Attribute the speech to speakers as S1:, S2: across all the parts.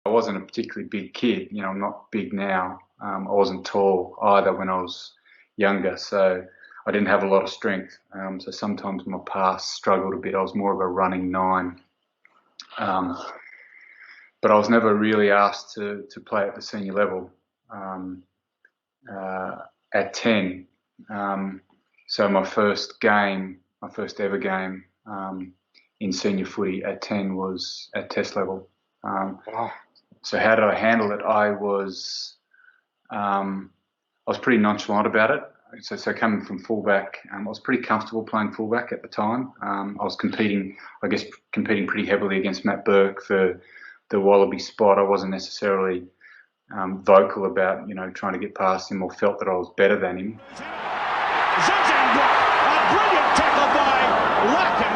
S1: I wasn't a particularly big kid. I'm not big now. I wasn't tall either when I was younger, so I didn't have a lot of strength. So sometimes my pass struggled a bit. I was more of a running 9. But I was never really asked to play at the senior level at 10. So my first ever game in senior footy at 10 was at test level.
S2: Wow.
S1: So how did I handle it? I was pretty nonchalant about it. So coming from fullback, I was pretty comfortable playing fullback at the time. I was competing pretty heavily against Matt Burke for the Wallaby spot. I wasn't necessarily vocal about, trying to get past him or felt that I was better than him.
S3: Zinzan, a brilliant tackle by Larkham.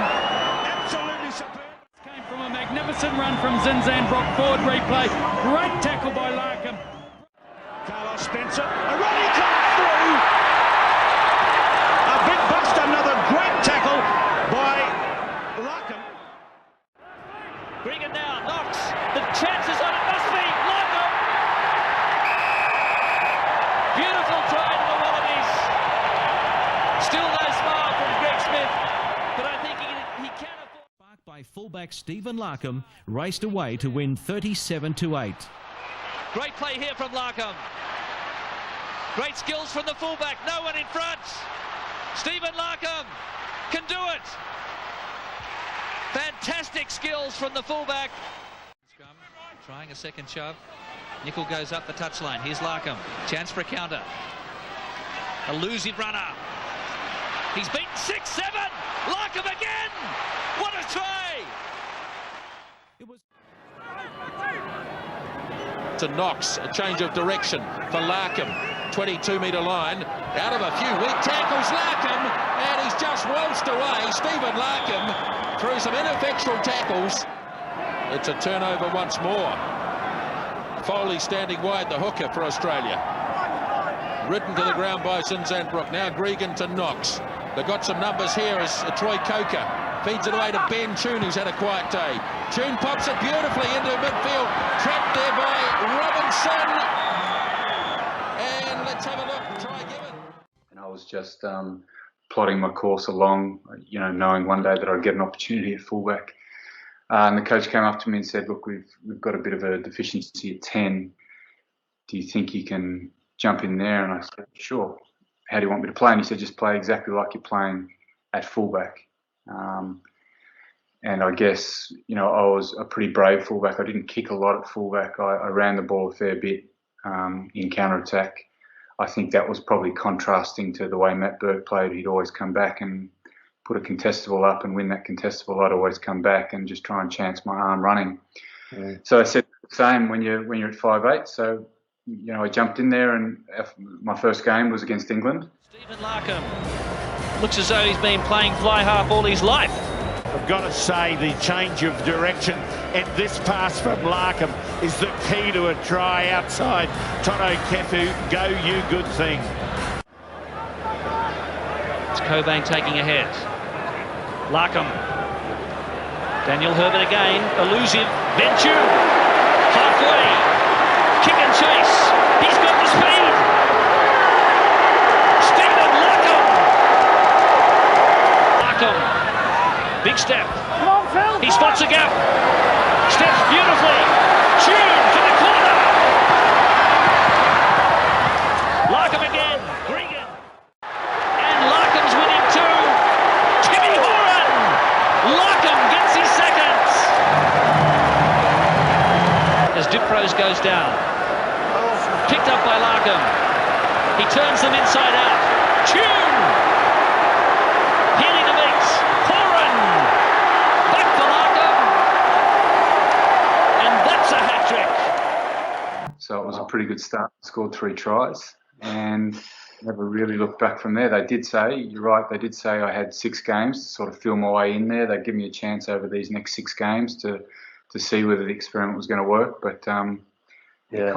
S3: Absolutely superb.
S4: Came from a magnificent run from Zinzan, forward replay. Great tackle by Larkham.
S3: Carlos Spencer, a running cut through. A big bust, another great tackle by Larkham.
S5: Bring it now, Knox. The chances on it must be Larkham. Beautiful try to the Wallabies. Still no smile from Greg Smith, but I think he can afford.
S6: Sparked by fullback Stephen Larkham, raced away to win 37-8.
S5: Great play here from Larkham. Great skills from the fullback. No one in front. Stephen Larkham can do it. Fantastic skills from the fullback. Trying a second shove. Nickel goes up the touchline. Here's Larkham. Chance for a counter. Elusive runner. He's beaten 6-7. Larkham again. What a try.
S6: It was
S7: to Knox, a change of direction for Larkham, 22-metre line, out of a few weak tackles, Larkham, and he's just waltzed away. Stephen Larkham through some ineffectual tackles. It's a turnover once more. Foley standing wide, the hooker for Australia. Ridden to the ground by Zinzanbrook. Now Gregan to Knox. They've got some numbers here as Troy Coker feeds it away to Ben Tune, who's had a quiet day. Tune pops it beautifully into midfield. Trapped there by Robinson. And let's have a look. Try given.
S1: And I was just plodding my course along, knowing one day that I'd get an opportunity at fullback. And the coach came up to me and said, "Look, we've got a bit of a deficiency at 10. Do you think you can jump in there?" And I said, "Sure. How do you want me to play?" And he said, "Just play exactly like you're playing at fullback." And I guess, I was a pretty brave fullback. I didn't kick a lot at fullback. I ran the ball a fair bit in counter-attack. I think that was probably contrasting to the way Matt Burke played. He'd always come back and put a contestable up and win that contestable. I'd always come back and just try and chance my arm running. Yeah. So I said the same when you're at 5'8". So, I jumped in there, and my first game was against England.
S5: Stephen Larkham looks as though he's been playing fly half all his life.
S3: I've got to say the change of direction and this pass from Larkham is the key to a try outside Tono Kefu. Go you good thing.
S5: It's Cobain taking ahead. Larkham. Daniel Herbert again. Elusive. Venture. Halfway. Kick and chase. He's got the speed. Stephen Larkham. Larkham. Big step.
S3: Come on, Phil.
S5: He spots a gap. Steps beautifully. Tune to the corner. Larkham again. Gregan. And Larkham's with him too. Timmy Horan. Larkham gets his second. As Duprose goes down. Picked up by Larkham. He turns them inside out. Tune. Healing the mix. Horan. Back for Larkham. And that's a hat-trick.
S1: So it was a pretty good start. Scored 3 tries and never really looked back from there. They did say, you're right, they did say I had 6 games to sort of feel my way in there. They'd give me a chance over these next 6 games to see whether the experiment was going to work. But it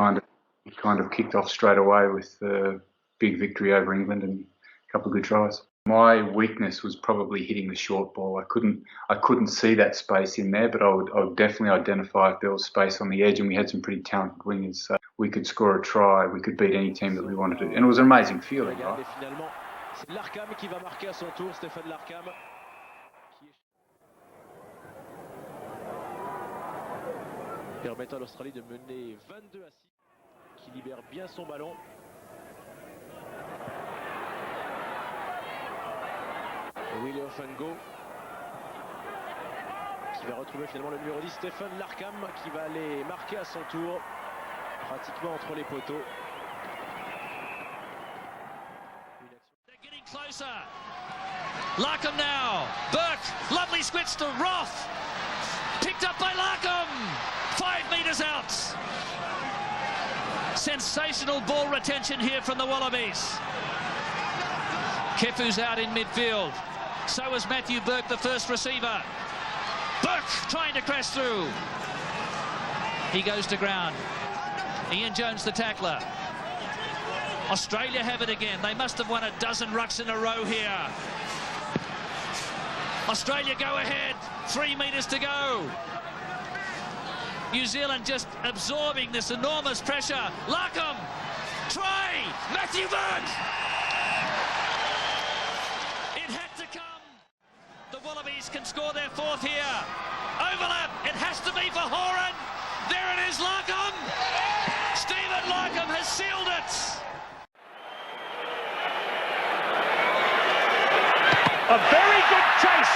S1: kind of kicked off straight away with the big victory over England and a couple of good tries. My weakness was probably hitting the short ball. I couldn't see that space in there, but I would definitely identify if there was space on the edge, and we had some pretty talented wingers, so we could score a try, we could beat any team that we wanted to, and it was an amazing feeling, right?
S2: C'est Larkham qui va marquer à son tour, Stéphane Larkham. Permettant à l'Australie de mener 22 à 6, qui libère bien son ballon. Willy Ofango qui va retrouver finalement le numéro 10, Stéphane Larkham, qui va aller marquer à son tour, pratiquement entre les poteaux.
S5: They're getting closer. Larkham now. Burke, lovely switch to Roth. Picked up by Larkham. 5 metres out. Sensational ball retention here from the Wallabies. Kefu's out in midfield. So is Matthew Burke, the first receiver. Burke trying to crash through. He goes to ground. Ian Jones, the tackler. Australia have it again. They must have won a dozen rucks in a row here. Australia go ahead. 3 metres to go. New Zealand just absorbing this enormous pressure. Larkham, try, Matthew Burke. It had to come. The Wallabies can score their 4th here. Overlap, it has to be for Horan. There it is, Larkham. Stephen Larkham has sealed it.
S4: A very good chase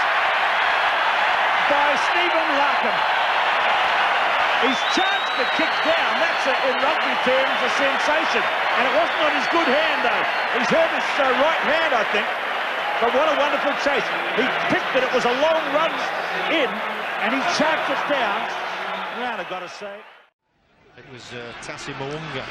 S4: by Stephen Larkham. He's charged the kick down. That's, in rugby terms, a sensation. And it wasn't on his good hand, though. He's hurt his right hand, I think. But what a wonderful chase. He picked it. It was a long run in, and he charged it down. Round, I've got to say.
S8: It was Tassi Mounga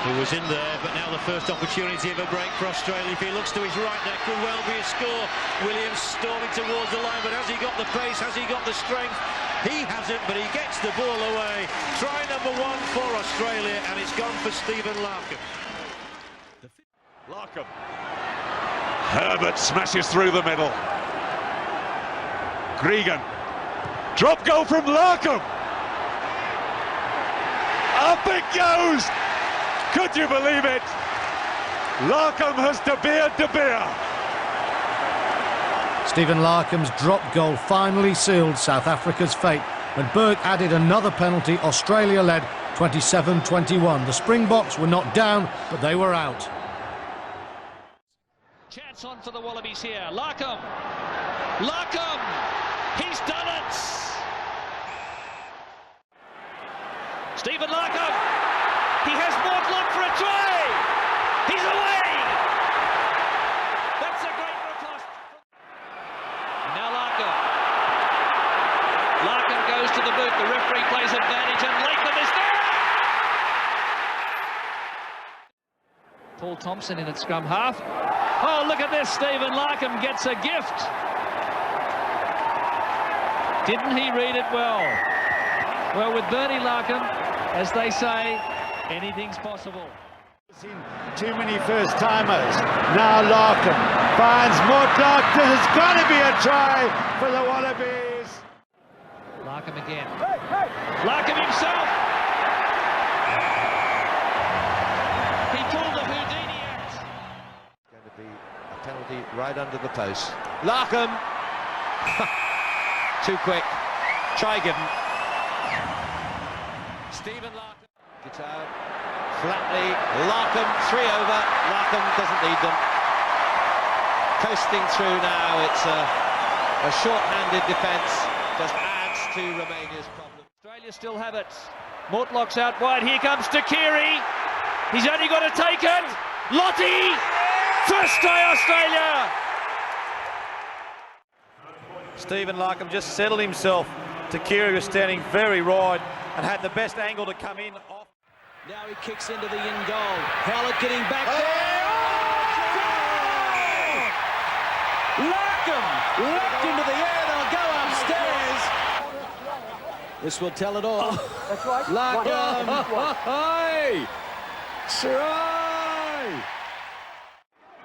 S8: who was in there, but now the first opportunity of a break for Australia. If he looks to his right, that could well be a score. Williams storming towards the line, but has he got the pace? Has he got the strength? He hasn't, but he gets the ball away. Try number 1 for Australia, and it's gone for Stephen Larkham.
S7: Larkham. Herbert smashes through the middle. Gregan. Drop goal from Larkham. Up it goes! Could you believe it? Larkham has De Beer.
S9: Stephen Larkham's drop goal finally sealed South Africa's fate, and Burke added another penalty. Australia led 27-21. The Springboks were not down, but they were out.
S5: Chance on for the Wallabies here. Larkham. He's done it. Stephen Larkham. He has Mortlock for a try. He's away. That's a great riposte. Now Larkham. Larkham goes to the boot. The referee plays advantage, and Latham is there. Paul Thompson in at scrum half. Oh, look at this. Stephen Larkham gets a gift. Didn't he read it well? Well, with Bernie Larkham, as they say, anything's possible.
S10: Too many first-timers. Now Larkham finds Mortlock. There's got to be a try for the Wallabies.
S5: Larkham again. Larkham himself. He pulled the Houdini out.
S11: Going to be a penalty right under the post. Larkham. Too quick. Try given. Stephen Larkham. Guitar. Flatly. Larkham. 3 over. Larkham doesn't need them. Coasting through now. It's a short-handed defence. Just adds to Romania's problem.
S5: Australia still have it. Mortlock's out wide. Here comes Takiri. He's only got to take it. Lottie. First try Australia.
S10: Stephen Larkham just settled himself. Takiri was standing very wide and had the best angle to come in off.
S2: Now he kicks into the in goal. Howlett getting back there. Oh! Larkham leapt into the air. They'll go upstairs. This will tell it all. That's right. Larkham. Try!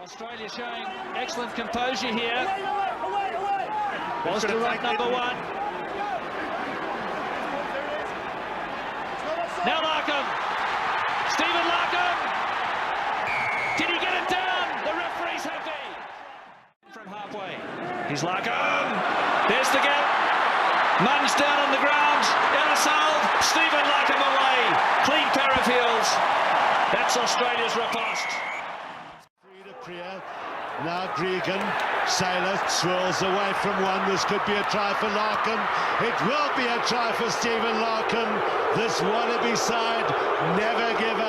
S2: Australia showing excellent composure here. Was to run number one. Now Larkham. Stephen Larkham. Did he get it down? The referee's happy. From halfway. Here's Larkham. There's the gap. Munn's down on the ground. Elisal. Stephen Larkham away. Clean pair of heels. That's Australia's riposte.
S10: Now Gregan, Sailor swirls away from one. This could be a try for Larkham. It will be a try for Stephen Larkham. This Wallaby side never give up.